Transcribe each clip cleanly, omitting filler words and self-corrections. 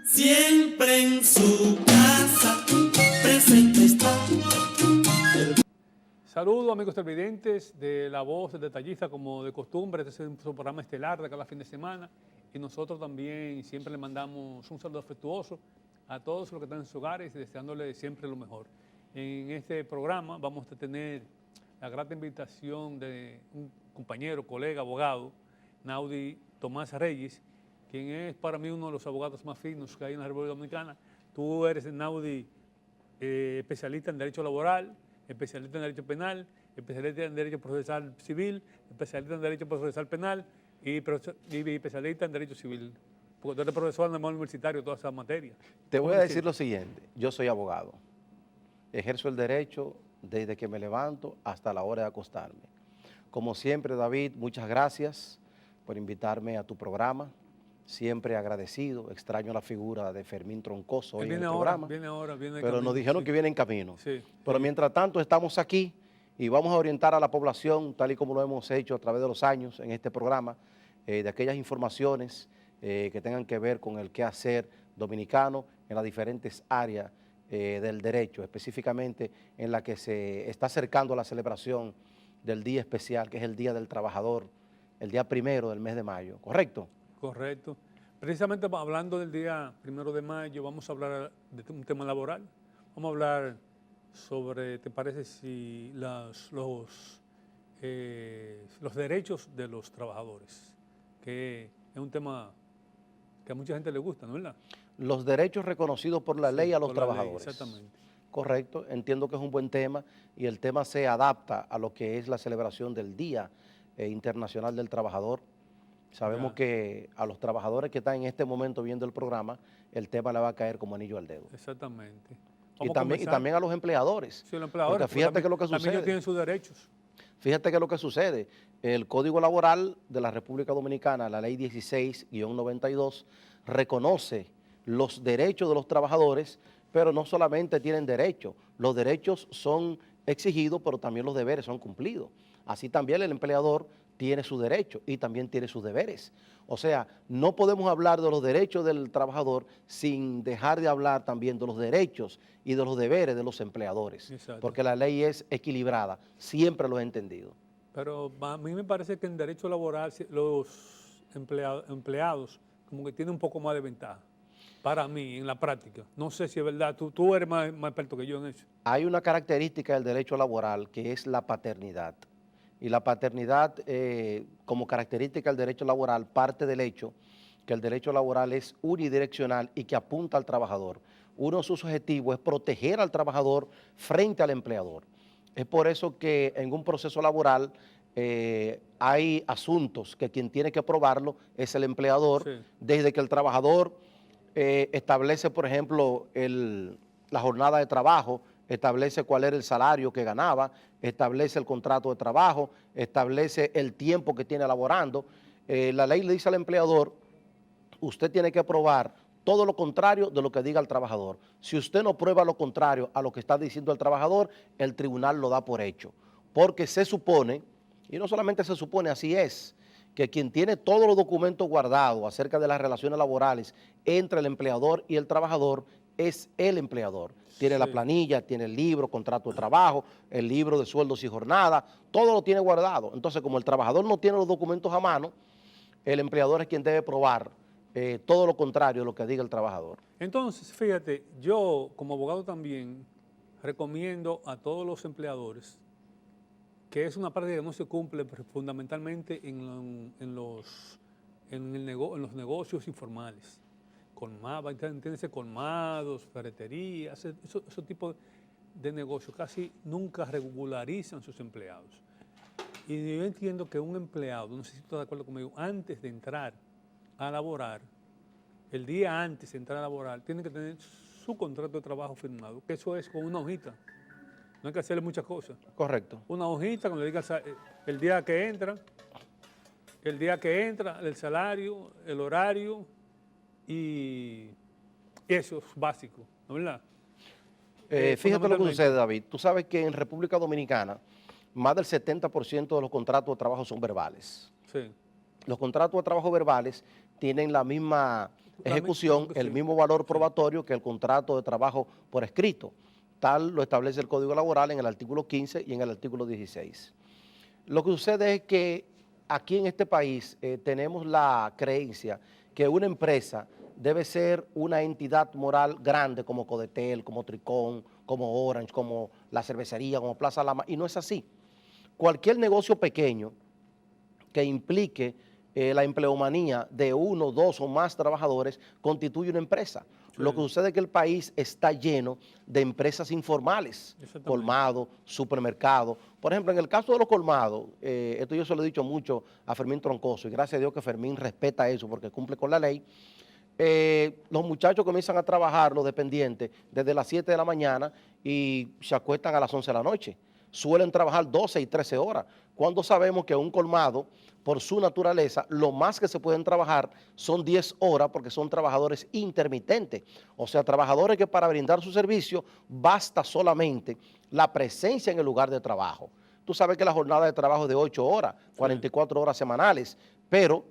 Siempre en su casa presente está. Saludos amigos televidentes de La Voz del Detallista, como de costumbre. Este es un programa estelar de cada fin de semana y nosotros también siempre le mandamos un saludo afectuoso a todos los que están en sus hogares y deseándoles siempre lo mejor. En este programa vamos a tener la grata invitación de un compañero, colega, abogado, Naudi Tomás Reyes, quien es para mí uno de los abogados más finos que hay en la República Dominicana. Tú eres, Naudi, especialista en Derecho Laboral, especialista en Derecho Penal, especialista en Derecho Procesal Civil, especialista en Derecho Procesal Penal y especialista en Derecho Civil. Porque tú eres profesor en el universitario de todas esas materias. Te voy a decir lo siguiente, yo soy abogado, ejerzo el derecho desde que me levanto hasta la hora de acostarme. Como siempre, David, muchas gracias por invitarme a tu programa, siempre agradecido, extraño la figura de Fermín Troncoso hoy en el programa, pero nos dijeron que viene en camino. Sí, pero sí. Mientras tanto estamos aquí y vamos a orientar a la población, tal y como lo hemos hecho a través de los años en este programa, de aquellas informaciones que tengan que ver con el quehacer dominicano en las diferentes áreas del derecho, específicamente en la que se está acercando a la celebración del día especial, que es el Día del Trabajador, el día 1 del mes de mayo, ¿correcto? Correcto. Precisamente hablando del día 1 de mayo, vamos a hablar de un tema laboral. Vamos a hablar sobre, ¿te parece si los derechos de los trabajadores? Que es un tema que a mucha gente le gusta, ¿no es verdad? Los derechos reconocidos por la ley a los trabajadores. Exactamente. Correcto, entiendo que es un buen tema y el tema se adapta a lo que es la celebración del Día Internacional del Trabajador. Sabemos que a los trabajadores que están en este momento viendo el programa, el tema le va a caer como anillo al dedo. Exactamente. Y también a los empleadores. Sí, los empleadores. Porque fíjate que lo que sucede. También ellos tienen sus derechos. Fíjate que lo que sucede. El Código Laboral de la República Dominicana, la Ley 16-92, reconoce los derechos de los trabajadores, pero no solamente tienen derechos. Los derechos son exigidos, pero también los deberes son cumplidos. Así también el empleador tiene sus derechos y también tiene sus deberes. O sea, no podemos hablar de los derechos del trabajador sin dejar de hablar también de los derechos y de los deberes de los empleadores. Exacto. Porque la ley es equilibrada, siempre lo he entendido. Pero a mí me parece que en derecho laboral los empleados como que tienen un poco más de ventaja. Para mí, en la práctica. No sé si es verdad. Tú eres más experto que yo en eso. Hay una característica del derecho laboral que es la paternidad. Y la paternidad, como característica del derecho laboral, parte del hecho que el derecho laboral es unidireccional y que apunta al trabajador. Uno de sus objetivos es proteger al trabajador frente al empleador. Es por eso que en un proceso laboral hay asuntos que quien tiene que probarlo es el empleador, sí. Desde que el trabajador establece, por ejemplo, la jornada de trabajo, establece cuál era el salario que ganaba, establece el contrato de trabajo, establece el tiempo que tiene laborando. La ley le dice al empleador, usted tiene que probar todo lo contrario de lo que diga el trabajador. Si usted no prueba lo contrario a lo que está diciendo el trabajador, el tribunal lo da por hecho. Porque se supone, y no solamente se supone, así es, que quien tiene todos los documentos guardados acerca de las relaciones laborales entre el empleador y el trabajador es el empleador. Tiene la planilla, tiene el libro, contrato de trabajo, el libro de sueldos y jornadas, todo lo tiene guardado. Entonces, como el trabajador no tiene los documentos a mano, el empleador es quien debe probar todo lo contrario de lo que diga el trabajador. Entonces, fíjate, yo como abogado también recomiendo a todos los empleadores que es una práctica que no se cumple fundamentalmente en los negocios informales. Entiéndese, colmados, ferreterías, esos tipos de negocios casi nunca regularizan sus empleados. Y yo entiendo que un empleado, no sé si estás de acuerdo conmigo, antes de entrar a laborar, el día antes de entrar a laborar, tiene que tener su contrato de trabajo firmado, que eso es con una hojita. No hay que hacerle muchas cosas. Correcto. Una hojita cuando le diga el día que entra, el salario, el horario y eso es básico, ¿no es verdad? Fíjate lo que Fundamentalmente. sucede, David. Tú sabes que en República Dominicana más del 70% de los contratos de trabajo son verbales. Sí. Los contratos de trabajo verbales tienen la misma ejecución, el sí. mismo valor Sí. probatorio que el contrato de trabajo por escrito. Tal lo establece el Código Laboral en el artículo 15 y en el artículo 16. Lo que sucede es que aquí en este país tenemos la creencia que una empresa debe ser una entidad moral grande como Codetel, como Tricón, como Orange, como la cervecería, como Plaza Lama, y no es así. Cualquier negocio pequeño que implique la empleomanía de uno, dos o más trabajadores constituye una empresa. Sí. Lo que sucede es que el país está lleno de empresas informales, Exactamente. colmados, supermercados. Por ejemplo, en el caso de los colmados, esto yo se lo he dicho mucho a Fermín Troncoso, y gracias a Dios que Fermín respeta eso porque cumple con la ley. Los muchachos comienzan a trabajar, los dependientes, desde las 7 de la mañana y se acuestan a las 11 de la noche. Suelen trabajar 12 y 13 horas, cuando sabemos que un colmado, por su naturaleza, lo más que se pueden trabajar son 10 horas porque son trabajadores intermitentes, o sea, trabajadores que para brindar su servicio basta solamente la presencia en el lugar de trabajo. Tú sabes que la jornada de trabajo es de 8 horas, 44 horas semanales, pero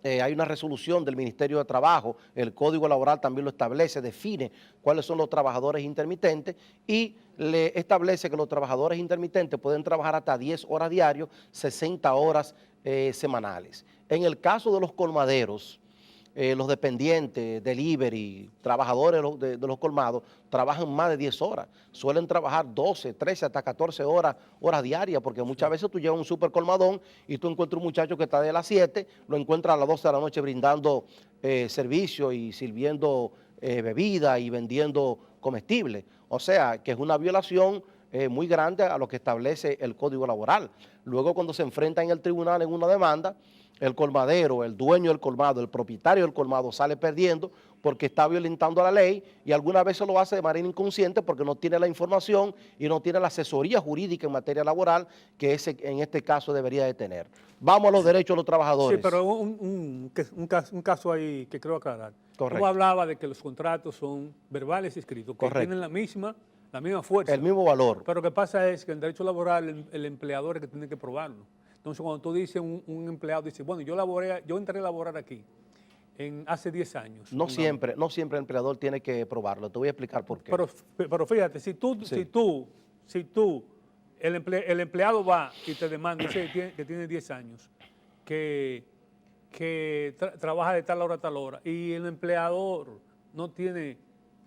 hay una resolución del Ministerio de Trabajo, el Código Laboral también lo establece, define cuáles son los trabajadores intermitentes y le establece que los trabajadores intermitentes pueden trabajar hasta 10 horas diarias, 60 horas semanales. En el caso de los colmaderos, los dependientes, delivery, trabajadores de los colmados, trabajan más de 10 horas. Suelen trabajar 12, 13, hasta 14 horas diarias, porque muchas veces tú llevas un super colmadón y tú encuentras un muchacho que está de las 7, lo encuentras a las 12 de la noche brindando servicio y sirviendo bebida y vendiendo comestibles. O sea, que es una violación muy grande a lo que establece el Código Laboral. Luego, cuando se enfrentan en el tribunal en una demanda, el colmadero, el dueño del colmado, el propietario del colmado sale perdiendo porque está violentando la ley y algunas veces lo hace de manera inconsciente porque no tiene la información y no tiene la asesoría jurídica en materia laboral que en este caso debería de tener. Vamos a los derechos de los trabajadores. Sí, pero un caso ahí que creo aclarar. Correcto. Tú hablabas de que los contratos son verbales y escritos, que Correcto. tienen la misma fuerza. El mismo valor. Pero lo que pasa es que en derecho laboral el empleador es que tiene que probarlo. Entonces, cuando tú dices, un empleado dice, bueno, yo entré a laborar aquí hace 10 años. No siempre el empleador tiene que probarlo. Te voy a explicar por qué. Pero fíjate, si tú, el empleado va y te demanda, dice que tiene 10 años, que trabaja de tal hora a tal hora, y el empleador no tiene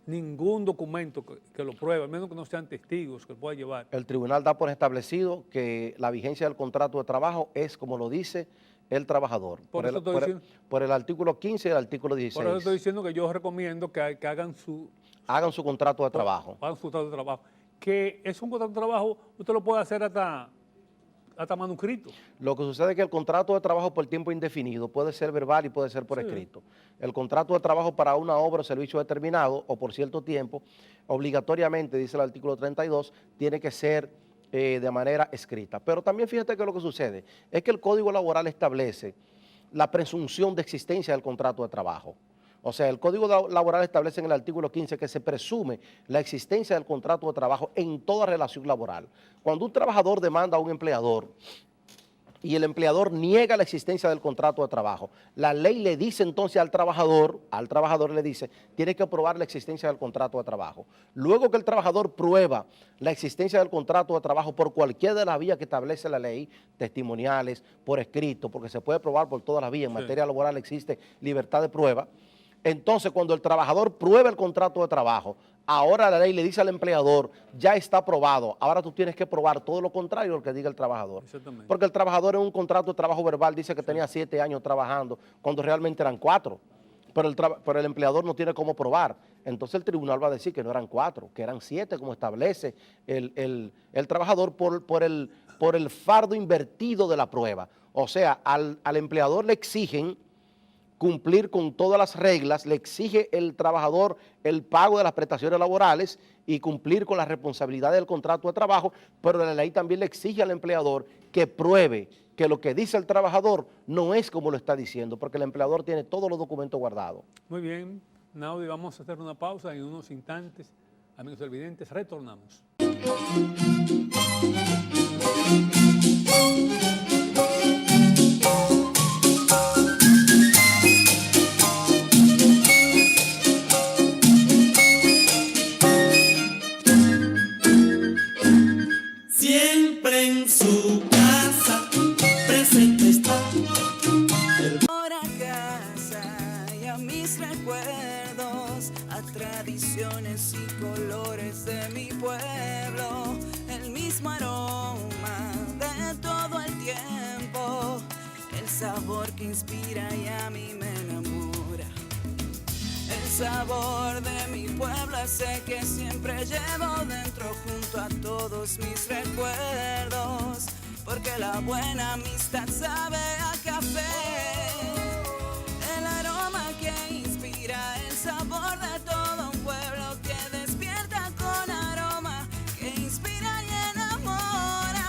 ningún documento que lo pruebe, al menos que no sean testigos que pueda llevar. El tribunal da por establecido que la vigencia del contrato de trabajo es como lo dice el trabajador, por el artículo 15 y el artículo 16. Por eso estoy diciendo que yo recomiendo que hagan su contrato de trabajo. Hagan su contrato de trabajo. Que es un contrato de trabajo, usted lo puede hacer hasta manuscrito. Lo que sucede es que el contrato de trabajo por tiempo indefinido puede ser verbal y puede ser por escrito. El contrato de trabajo para una obra o servicio determinado o por cierto tiempo, obligatoriamente, dice el artículo 32, tiene que ser de manera escrita. Pero también fíjate que lo que sucede es que el Código Laboral establece la presunción de existencia del contrato de trabajo. O sea, el Código Laboral establece en el artículo 15 que se presume la existencia del contrato de trabajo en toda relación laboral. Cuando un trabajador demanda a un empleador y el empleador niega la existencia del contrato de trabajo, la ley le dice entonces al trabajador le dice, tiene que probar la existencia del contrato de trabajo. Luego que el trabajador prueba la existencia del contrato de trabajo por cualquiera de las vías que establece la ley, testimoniales, por escrito, porque se puede probar por todas las vías, en materia laboral existe libertad de prueba. Entonces, cuando el trabajador prueba el contrato de trabajo, ahora la ley le dice al empleador, ya está aprobado, ahora tú tienes que probar todo lo contrario a lo que diga el trabajador. Exactamente. Porque el trabajador en un contrato de trabajo verbal dice que tenía 7 años trabajando, cuando realmente eran 4, pero el empleador no tiene cómo probar. Entonces el tribunal va a decir que no eran 4, que eran 7, como establece el trabajador por el fardo invertido de la prueba. O sea, al empleador le exigen cumplir con todas las reglas, le exige el trabajador el pago de las prestaciones laborales y cumplir con la responsabilidad del contrato de trabajo, pero la ley también le exige al empleador que pruebe que lo que dice el trabajador no es como lo está diciendo, porque el empleador tiene todos los documentos guardados. Muy bien, Naudi, vamos a hacer una pausa en unos instantes. Amigos televidentes, retornamos. Siempre en su casa, presente está. Ahora a casa y a mis recuerdos, a tradiciones y colores de mi pueblo, el mismo aroma de todo el tiempo, el sabor que inspira y a mí me enamora. El sabor de mi pueblo ese que siempre llevo dentro junto a todos mis recuerdos, porque la buena amistad sabe a café. El aroma que inspira, el sabor de todo un pueblo que despierta con aroma, que inspira y enamora.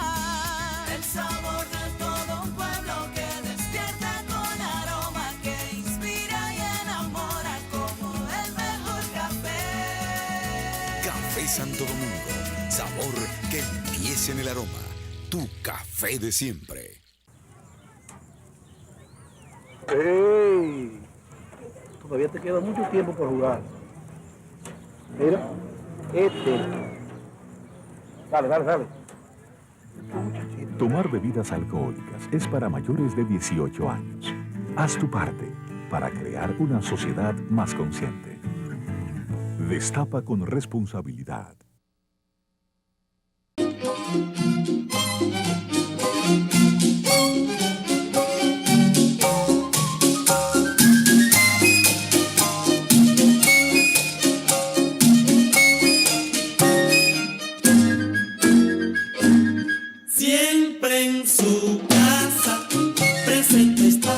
El sabor de todo un pueblo que despierta con aroma, que inspira y enamora como el mejor café. Café Santo Domingo, sabor que empieza en el aroma. Tu café de siempre. ¡Ey! Todavía te queda mucho tiempo por jugar. Mira, Dale. Tomar bebidas alcohólicas es para mayores de 18 años. Haz tu parte para crear una sociedad más consciente. Destapa con responsabilidad. Siempre en su casa, presente está.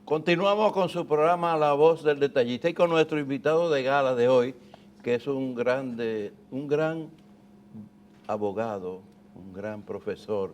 Continuamos con su programa La Voz del Detallista y con nuestro invitado de gala de hoy, que es un gran abogado, un gran profesor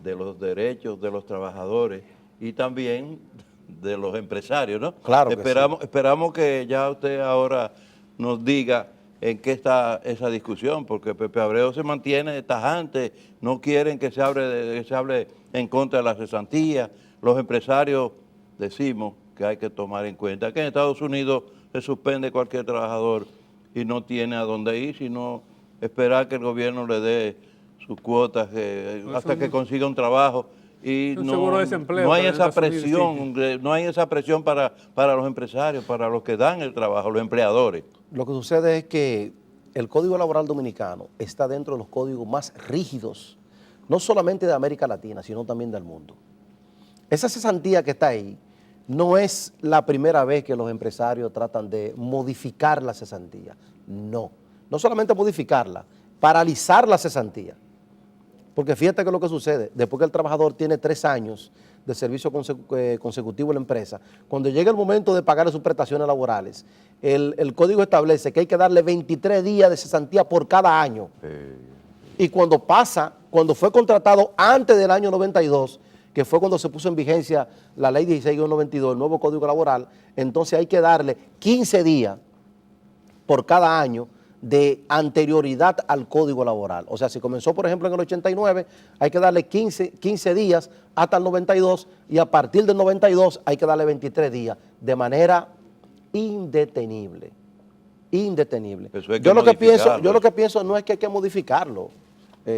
de los derechos de los trabajadores y también de los empresarios, ¿no? Claro que esperamos que ya usted ahora nos diga en qué está esa discusión, porque Pepe Abreu se mantiene tajante, no quieren que se hable en contra de la cesantía. Los empresarios decimos que hay que tomar en cuenta que en Estados Unidos se suspende cualquier trabajador y no tiene a dónde ir, sino esperar que el gobierno le dé sus cuotas hasta que consiga un trabajo. Y no hay esa presión, no hay esa presión para los empresarios, para los que dan el trabajo, los empleadores. Lo que sucede es que el Código Laboral Dominicano está dentro de los códigos más rígidos, no solamente de América Latina, sino también del mundo. Esa cesantía que está ahí no es la primera vez que los empresarios tratan de modificar la cesantía. No solamente modificarla, paralizar la cesantía. Porque fíjate que es lo que sucede, después que el trabajador tiene 3 años de servicio consecutivo en la empresa, cuando llega el momento de pagar sus prestaciones laborales, el código establece que hay que darle 23 días de cesantía por cada año. Y cuando fue contratado antes del año 92, que fue cuando se puso en vigencia la ley 16-92, el nuevo código laboral, entonces hay que darle 15 días por cada año de anterioridad al código laboral. O sea, si comenzó, por ejemplo, en el 89, hay que darle 15 días hasta el 92 y a partir del 92 hay que darle 23 días de manera indetenible. Yo lo que pienso no es que hay que modificarlo.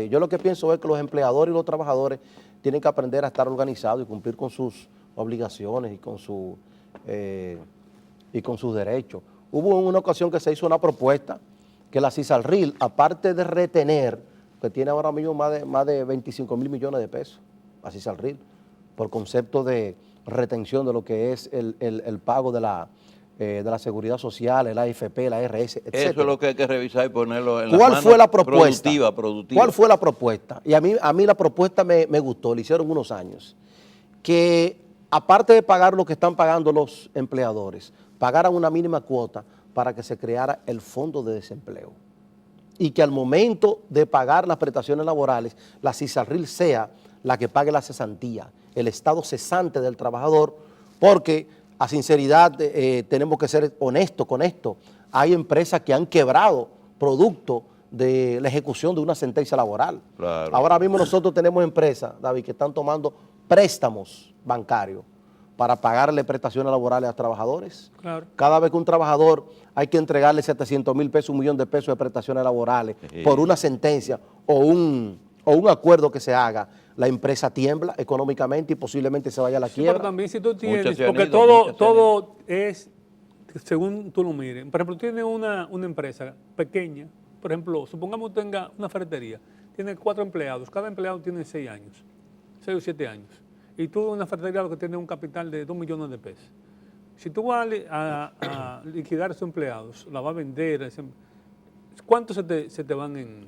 Yo lo que pienso es que los empleadores y los trabajadores tienen que aprender a estar organizados y cumplir con sus obligaciones y con sus derechos. Hubo una ocasión que se hizo una propuesta que la CISALRIL, aparte de retener, que tiene ahora mismo más de 25 mil millones de pesos, la CISALRIL, por concepto de retención de lo que es el pago de la seguridad social, el AFP, la RS, etc. Eso es lo que hay que revisar y ponerlo en ¿Cuál fue la propuesta? Productiva. ¿Cuál fue la propuesta? Y a mí la propuesta me gustó, le hicieron unos años, que aparte de pagar lo que están pagando los empleadores, pagaran una mínima cuota para que se creara el fondo de desempleo. y que al momento de pagar las prestaciones laborales, la CISARRIL sea la que pague la cesantía, el estado cesante del trabajador, porque a sinceridad tenemos que ser honestos con esto. Hay empresas que han quebrado producto de la ejecución de una sentencia laboral. Claro. Ahora mismo nosotros tenemos empresas, David, que están tomando préstamos bancarios para pagarle prestaciones laborales a trabajadores. Claro. Cada vez que un trabajador hay que entregarle 700,000 pesos, 1 millón de pesos de prestaciones laborales por una sentencia o un acuerdo que se haga, la empresa tiembla económicamente y posiblemente se vaya a la Sí, quiebra. pero también si tú tienes, Muchos se han porque ido, muchos se han todo es según tú lo mires. Por ejemplo, tienes una empresa pequeña, por ejemplo, supongamos que tenga una ferretería, tiene 4 empleados, cada empleado tiene 6 años, 6 o 7 años. Y tú una ferretería lo que tiene un capital de 2 millones de pesos. Si tú vas a liquidar a esos empleados, la vas a vender, ¿cuánto se te van en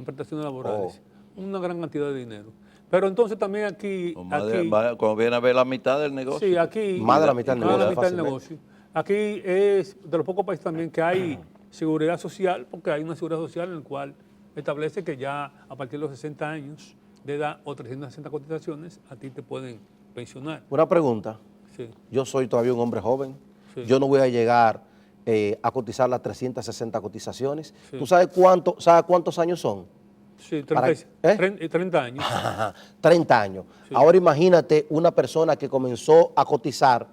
prestaciones laborales? Una gran cantidad de dinero. Pero entonces también aquí... Cuando viene a ver la mitad del negocio. Sí, aquí... Más de la mitad del más de la negocio, mitad del fácilmente. negocio. Aquí es de los pocos países también que hay seguridad social, porque hay una seguridad social en la cual establece que ya a partir de los 60 años de edad o 360 cotizaciones, a ti te pueden pensionar. Una pregunta. Sí. Yo soy todavía un hombre joven. Sí. Yo no voy a llegar a cotizar las 360 cotizaciones. Sí. ¿Tú sabes cuántos años son? Sí, Para- 30 años. 30 años. Sí. Ahora imagínate una persona que comenzó a cotizar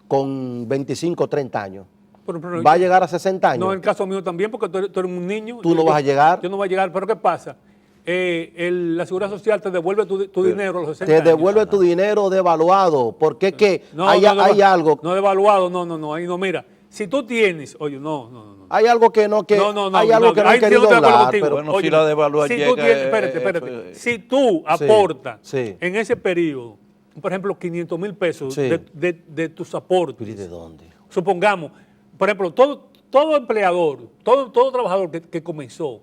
con 25 o 30 años. Pero ¿Va a llegar a 60 años? No, en el caso mío también, porque tú eres un niño. ¿Tú no vas a llegar? Yo no voy a llegar, pero ¿qué pasa? La Seguridad Social te devuelve tu dinero a los 60 Te años. devuelve tu dinero devaluado, porque es que hay algo... No devaluado, no, ahí no, mira. Si tú tienes, oye, no. Hay algo que no, hay algo que no ahí he sí querido estoy de acuerdo hablar, contigo. pero Bueno, Oye, si la devalúa si llega, tú tienes, espérate. Si tú aportas sí. en ese periodo, por ejemplo, 500,000 pesos Sí. de tus aportes. ¿Y de dónde? Supongamos, por ejemplo, todo empleador, todo trabajador que comenzó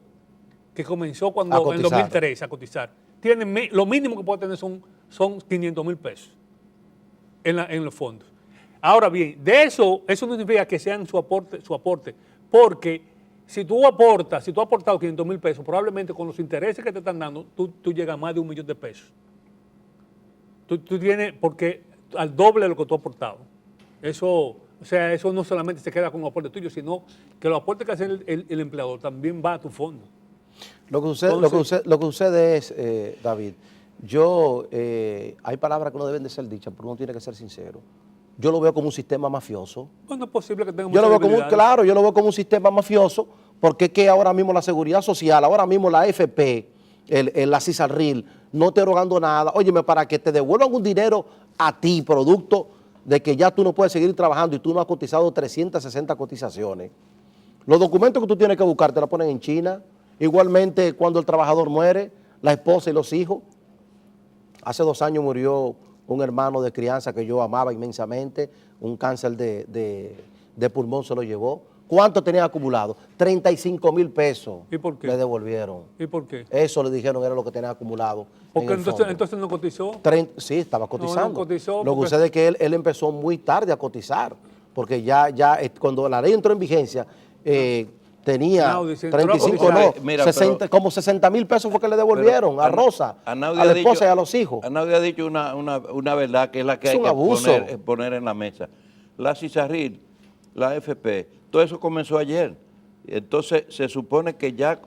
cuando A en cotizar. 2003 a cotizar, lo mínimo que puede tener son 500,000 pesos en los fondos. Ahora bien, de eso no significa que sean su aporte, porque si tú has aportado 500,000 pesos, probablemente con los intereses que te están dando, tú llegas a más de 1 millón de pesos. Tú tienes, porque al doble de lo que tú has aportado. Eso no solamente se queda con un aporte tuyo, sino que los aportes que hace el empleador también va a tu fondo. Lo que sucede es, David, hay palabras que no deben de ser dichas, pero uno tiene que ser sincero. Yo lo veo como un sistema mafioso. Bueno, es posible que tenga Yo lo muchas veo como, debilidades. claro, yo lo veo como un sistema mafioso, porque es que ahora mismo la Seguridad Social, ahora mismo la AFP, la CISARRIL, no te erogando nada. Óyeme, para que te devuelvan un dinero a ti, producto de que ya tú no puedes seguir trabajando y tú no has cotizado 360 cotizaciones. Los documentos que tú tienes que buscar te los ponen en China. Igualmente, cuando el trabajador muere, la esposa y los hijos. Hace 2 años murió un hermano de crianza que yo amaba inmensamente, un cáncer de pulmón se lo llevó. ¿Cuánto tenía acumulado? 35,000 pesos. ¿Y por qué? Le devolvieron. ¿Y por qué? Eso le dijeron era lo que tenía acumulado. Porque en el fondo. entonces no cotizó. Sí, estaba cotizando. No cotizó Lo que porque- sucede es que él empezó muy tarde a cotizar, porque ya cuando la ley entró en vigencia, tenía Naudi, si entró a 35, cotizar. no, Mira, 60, pero- como 60,000 pesos fue que le devolvieron Pero a Rosa, a Anaudi la ha esposa dicho- y a los hijos. Anaudi ha dicho una verdad que es la que Es hay un que abuso. poner en la mesa. La CISARRIL, la AFP, todo eso comenzó ayer. Entonces se supone que ya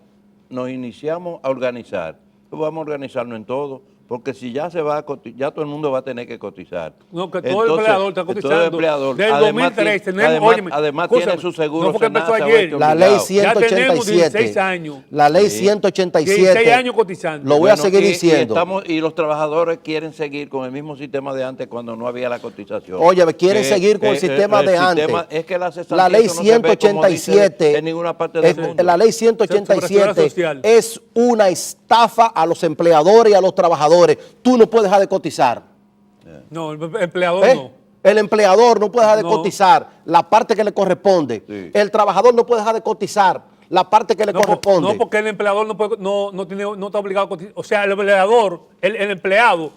nos iniciamos a organizar. Pues vamos a organizarnos en todo, porque si ya se va a cotizar, ya todo el mundo va a tener que cotizar. No, que todo el empleador está cotizando. Todo el empleador. Del Además, 2003 tiene- tenemos, óyeme, además escúchame, tiene su seguro. no fue que empezó Senasa, ayer. Ocho La ley obligado. Ya tenemos 16 187. años. La ley Sí. 187. 16 años cotizando. Lo voy a Bueno, seguir y diciendo. Y los trabajadores quieren seguir con el mismo sistema de antes cuando no había la cotización. Oye, quieren seguir con el sistema de antes. Es que la cesantía, La ley eso no se ve como dice 187, en ninguna parte del mundo. la ley Seguridad 187 social. es una estafa a los empleadores y a los trabajadores. Tú no puedes dejar de cotizar. No, el empleador ¿Eh? no. El empleador no puede dejar de No. cotizar la parte que le corresponde. Sí. El trabajador no puede dejar de cotizar la parte que le corresponde. No, porque el empleador no está obligado a cotizar. O sea, el empleador, el empleado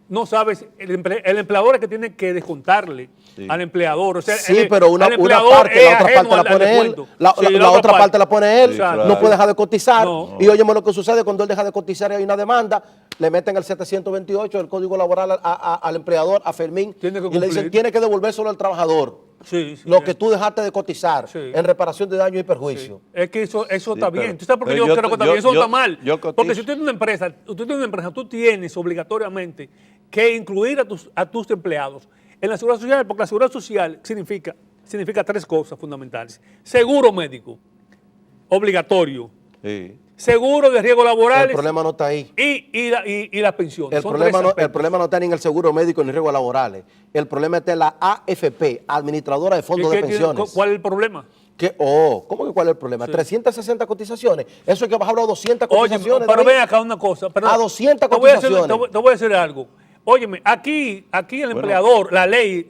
no sabes, el empleador es que tiene que descontarle al empleador. O sea, Sí, pero una parte, la otra parte la pone él. La otra parte la pone él. Sí, claro. No puede dejar de cotizar. No. Y óyeme lo que sucede cuando él deja de cotizar y hay una demanda, le meten el 728 del Código Laboral al empleador, a Fermín, Tiene que y le dicen, cumplir. tiene que devolvérselo al trabajador. Sí, Lo que tú dejaste de cotizar Sí. en reparación de daños y perjuicios. Es que eso está bien. pero- ¿Tú sabes por qué pero yo yo- creo que también yo- eso yo- está mal? yo cotizo. Porque si tú tienes una empresa, tú tienes obligatoriamente que incluir a tus empleados en la seguridad social, porque la seguridad social significa tres cosas fundamentales. Seguro médico, obligatorio. Sí. Seguro de riesgos laborales. El problema no está ahí. Y las pensiones. El Son problema, tres no, el aspectos. problema no está ni en el seguro médico ni en riesgos laborales. El problema está en la AFP, Administradora de Fondos ¿Y de qué tiene- Pensiones. ¿Cuál es el problema? ¿Cómo que cuál es el problema? Sí. 360 cotizaciones. Eso hay que bajarlo a 200 Oye, cotizaciones. pero David. ven acá una cosa. Pero A 200 te voy a decir- cotizaciones. te voy a decir algo. Óyeme, aquí el empleador, la ley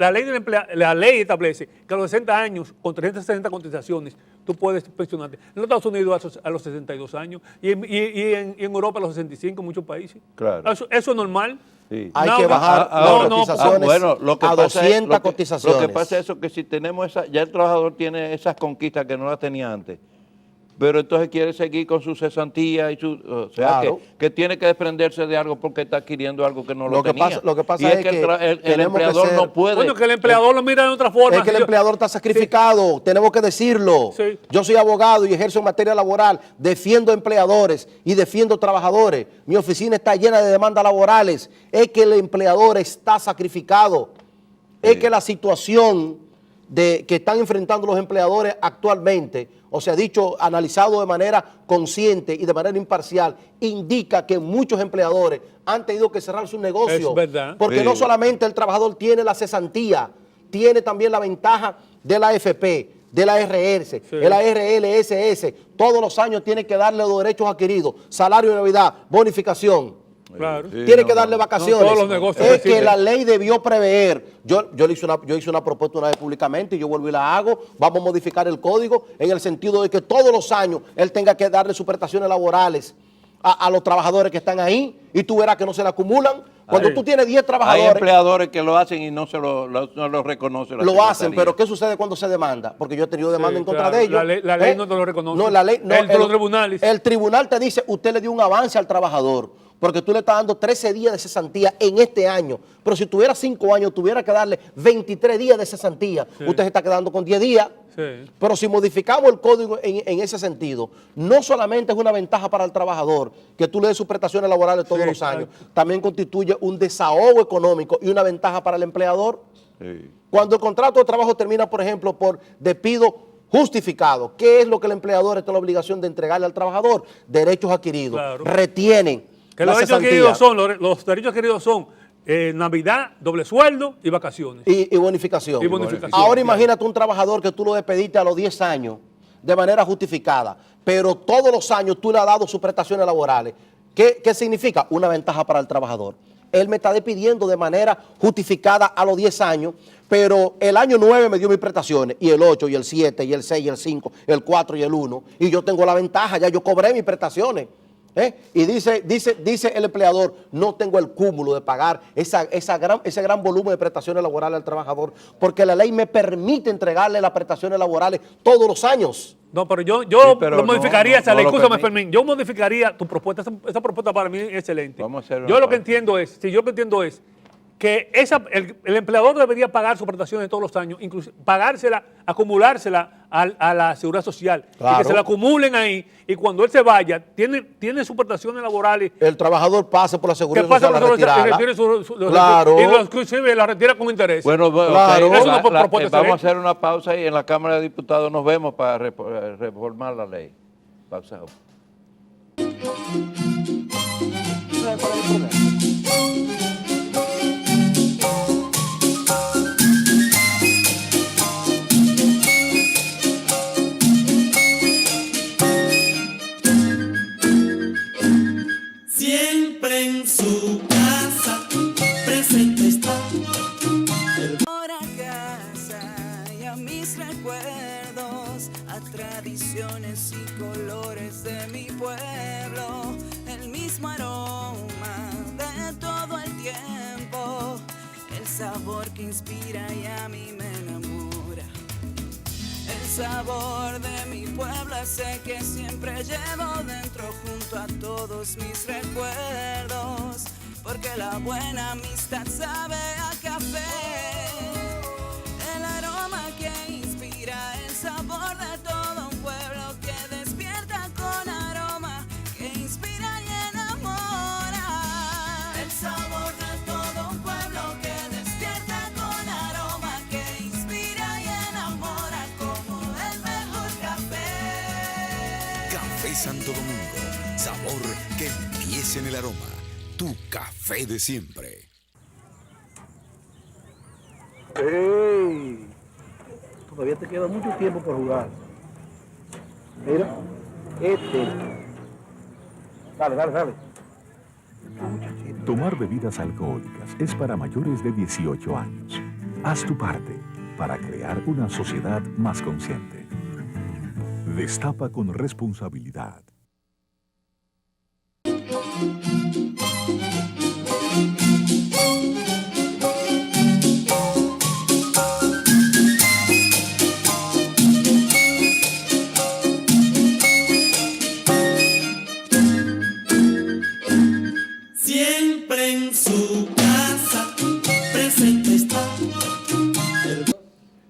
establece que a los 60 años, con 360 cotizaciones, tú puedes pensionarte. En los Estados Unidos a los 62 años y en Europa a los 65 en muchos países. Claro. Eso es normal. Sí. Hay No, que no, bajar no, las no, cotizaciones bueno, lo que a pasa 200 lo que cotizaciones. pasa es eso, que si tenemos ya el trabajador tiene esas conquistas que no las tenía antes, pero entonces quiere seguir con su cesantía y o sea, Claro. que tiene que desprenderse de algo porque está adquiriendo algo que no lo tenía. Lo que pasa y es que el tenemos que empleador ser- no puede. Bueno, que el empleador lo mira de otra forma. Es que el Si yo- empleador está sacrificado, tenemos que decirlo. Sí. Yo soy abogado y ejerzo en materia laboral, defiendo empleadores y defiendo trabajadores. Mi oficina está llena de demandas laborales. Es que el empleador está sacrificado. Es que la situación que están enfrentando los empleadores actualmente, o sea, dicho, analizado de manera consciente y de manera imparcial, indica que muchos empleadores han tenido que cerrar su negocio. Es verdad. Porque Sí. no solamente el trabajador tiene la cesantía, tiene también la ventaja de la AFP, de la RS, de la RLSS. Todos los años tiene que darle los derechos adquiridos, salario de Navidad, bonificación. Claro. Sí, Tiene no, que darle no. vacaciones. No, todos los negocios es que reciben. la ley debió prever. Yo hice una propuesta una vez públicamente y yo vuelvo y la hago. Vamos a modificar el código en el sentido de que todos los años él tenga que darle sus prestaciones laborales a los trabajadores que están ahí y tú verás que no se le acumulan. Cuando Hay- tú tienes 10 Hay trabajadores, empleadores que lo hacen y no lo reconoce la lo hacen, Secretaría. pero ¿qué sucede cuando se demanda? Porque yo he tenido demanda Sí, en contra claro. de ellos. La ley no te lo reconoce. No, la ley no. Los tribunales. El tribunal te dice, usted le dio un avance al trabajador, porque tú le estás dando 13 días de cesantía en este año. Pero si tuviera 5 años, tuviera que darle 23 días de cesantía. Sí. Usted se está quedando con 10 días. Sí. Pero si modificamos el código en ese sentido, no solamente es una ventaja para el trabajador que tú le des sus prestaciones laborales todos Sí, los años, exacto. también constituye un desahogo económico y una ventaja para el empleador. Sí. Cuando el contrato de trabajo termina, por ejemplo, por despido justificado, ¿qué es lo que el empleador está en la obligación de entregarle al trabajador? Derechos adquiridos. Claro. Retienen Que la los derechos cesantía adquiridos son, los derechos adquiridos son Navidad, doble sueldo y vacaciones. y bonificación. Y bonificación. Ahora imagínate un trabajador que tú lo despediste a los 10 años de manera justificada, pero todos los años tú le has dado sus prestaciones laborales. ¿Qué significa? Una ventaja para el trabajador. Él me está despidiendo de manera justificada a los 10 años, pero el año 9 me dio mis prestaciones, y el 8, y el 7, y el 6, y el 5, el 4 y el 1, y yo tengo la ventaja, ya yo cobré mis prestaciones. Y dice el empleador, no tengo el cúmulo de pagar ese gran volumen de prestaciones laborales al trabajador, porque la ley me permite entregarle las prestaciones laborales todos los años. No, pero yo pero lo modificaría no, esa no ley. lo Escúchame, permite. Fermín. Yo modificaría tu propuesta. Esa propuesta para mí es excelente. Vamos a hacer una Yo lo que pausa. entiendo es, que el empleador debería pagar sus prestaciones todos los años, incluso pagársela, acumulársela a la seguridad social. Y Claro. que se la acumulen ahí. Y cuando él se vaya, tiene sus prestaciones laborales. El trabajador pasa por la Que seguridad pasa social a por la seguridad retirarla. retire Claro. y inclusive la retira con interés. Bueno, Claro. ok, Es una propuesta vamos a excelente. hacer una pausa y en la Cámara de Diputados nos vemos para reformar la ley. Pausa. Siempre en su casa, presente está. Por a casa y a mis recuerdos, a tradiciones y colores de mi pueblo, el mismo aroma de todo el tiempo. sabor que inspira y a mí me enamora. El sabor de mi pueblo ese que siempre llevo dentro junto a todos mis recuerdos, porque la buena amistad sabe a café. El aroma que inspira, el sabor de todo un pueblo que despierta con aroma, que inspira y enamora. El sabor de todo un pueblo que despierta con aroma, que inspira y enamora como el mejor café. Café Santo Domingo, sabor que empieza en el aroma. Tu café de siempre. ¡Ey! Todavía te queda mucho tiempo por jugar. Mira, Dale, dale, dale. Tomar bebidas alcohólicas es para mayores de 18 años. Haz tu parte para crear una sociedad más consciente. Destapa con responsabilidad. Siempre en su casa, presente está.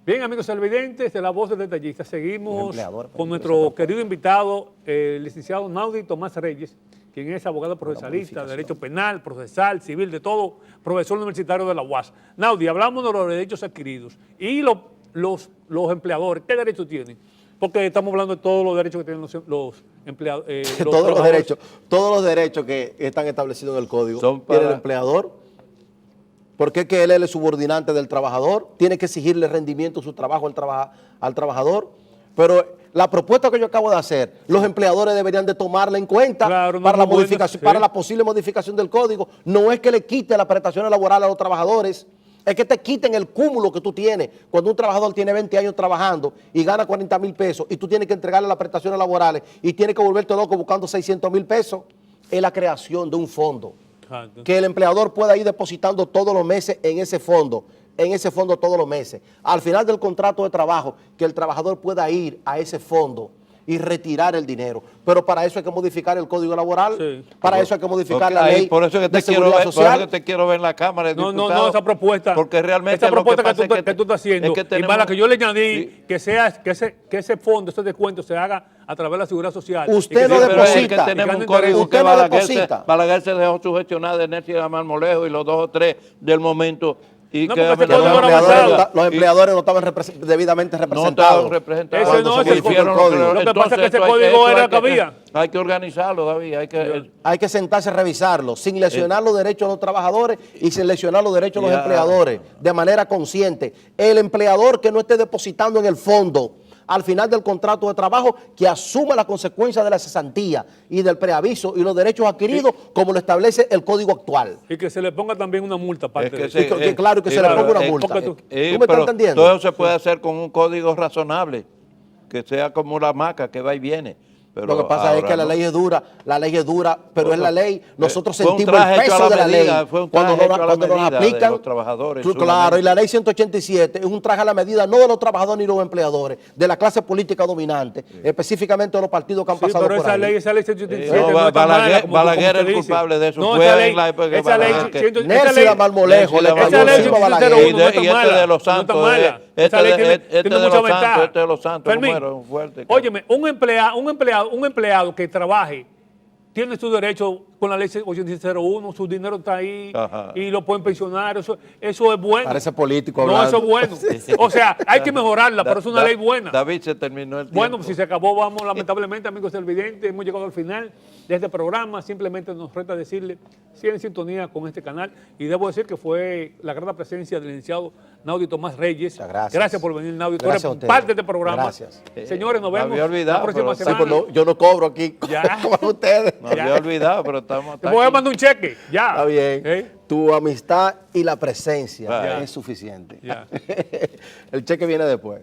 Bien, amigos televidentes de La Voz del Detallista, seguimos Empleador, con nuestro querido invitado, el licenciado Naudi Tomás Reyes, quien es abogado procesalista, de derecho penal, procesal, civil, de todo, profesor universitario de la UAS. Naudi, hablamos de los derechos adquiridos y los empleadores, ¿qué derechos tienen? Porque estamos hablando de todos los derechos que tienen los empleados. Todos los derechos que están establecidos en el código Son tiene para- el empleador. Porque es que él es el subordinante del trabajador, tiene que exigirle rendimiento de su trabajo al trabajador. Pero la propuesta que yo acabo de hacer, los empleadores deberían de tomarla en cuenta Claro, no para, la es muy buena, modificación, sí. para la posible modificación del código. No es que le quite las prestaciones laborales a los trabajadores, es que te quiten el cúmulo que tú tienes. Cuando un trabajador tiene 20 años trabajando y gana 40,000 pesos y tú tienes que entregarle las prestaciones laborales y tienes que volverte loco buscando 600,000 pesos, es la creación de un fondo. Exacto. Que el empleador pueda ir depositando todos los meses en ese fondo todos los meses. Al final del contrato de trabajo, que el trabajador pueda ir a ese fondo y retirar el dinero. Pero para eso hay que modificar el Código Laboral, Sí. para eso hay que modificar Ok, la ahí, ley por eso que de te quiero seguridad ver, por eso social. que te quiero ver en la Cámara de No, Diputados. esa propuesta. Porque realmente esa lo que propuesta pasa es que tú estás haciendo, es que y tenemos- para la que yo le añadí, Sí. que ese fondo, ese descuento se haga a través de la Seguridad Social. Usted y que no se- Sí, pero es que deposita. tenemos un Y que código usted que no deposita. Balaguer se dejó sugestionar de Nercia Marmolejo y los 2 o 3 del momento. Y No, que porque ese Que los código era empleadores, avanzado. los empleadores no estaban debidamente no estaban representados. representados. Ese no, Cuando ese se modificaron código. los- Lo que entonces, pasa es que ese esto hay código esto era hay que había. Hay que organizarlo, David. Hay que, Hay que sentarse a revisarlo, sin lesionar los derechos de los trabajadores y sin lesionar los derechos de los Ya. empleadores, de manera consciente. El empleador que no esté depositando en el fondo al final del contrato de trabajo, que asuma las consecuencias de la cesantía y del preaviso y los derechos adquiridos como lo establece el Código actual. Y que se le ponga también una multa aparte Es que de se- eso. Y que, claro, que se le ponga una multa. porque ¿Tú tú- me estás pero entendiendo? todo eso se puede hacer con un código razonable, que sea como la maca, que va y viene. Pero Lo que pasa es ahora que la no. ley es dura, pero es la ley. Nosotros fue un sentimos el traje hecho a peso la de la medida, ley. fue un Cuando traje nos, hecho a la cuando nos medida de aplican, los trabajadores, claro, sumamente. y la ley 187 es un traje a la medida no de los trabajadores ni los empleadores, de la clase política dominante, específicamente de los partidos que han Sí, pasado pero por esa ahí. ley 187 No, no está mala, Balaguer- como Balaguer usted es dice. culpable de eso. No, Fue esa en ley, la época de esa ley, Balaguer que- Nercia Marmolejo, le Esa cayó ley encima a Balaguer. 101 no Y está este mala, de los no está Santos, mala. este Esa ley de- tiene este tiene de mucha los ventaja. Santos, este de los Santos, Fermín, ¿cómo era? Fuerte, óyeme, un empleado que trabaje tiene su derecho con la ley 8601, su dinero está ahí Ajá. y lo pueden pensionar, eso es bueno. Parece político No, hablando. eso es bueno. O sea, hay que mejorarla, pero es una ley buena. David, se terminó el tiempo. Bueno, pues si se acabó, vamos lamentablemente, amigos televidentes, hemos llegado al final de este programa. Simplemente nos resta decirle, sigan en sintonía con este canal. Y debo decir que fue la grata presencia del licenciado Naudi Tomás Reyes. Muchas gracias. Gracias por venir, Naudi. Tú Gracias eres a ustedes. parte de este programa. Gracias. Señores, nos Me vemos había olvidado, la próxima pero- Sí, semana. pues no, yo no cobro aquí Ya. como ustedes. Me había olvidado, pero estamos Te voy a mandar un cheque. Ya. Está bien. ¿Eh? Tu amistad y la presencia Ya. es suficiente. Ya. El cheque viene después.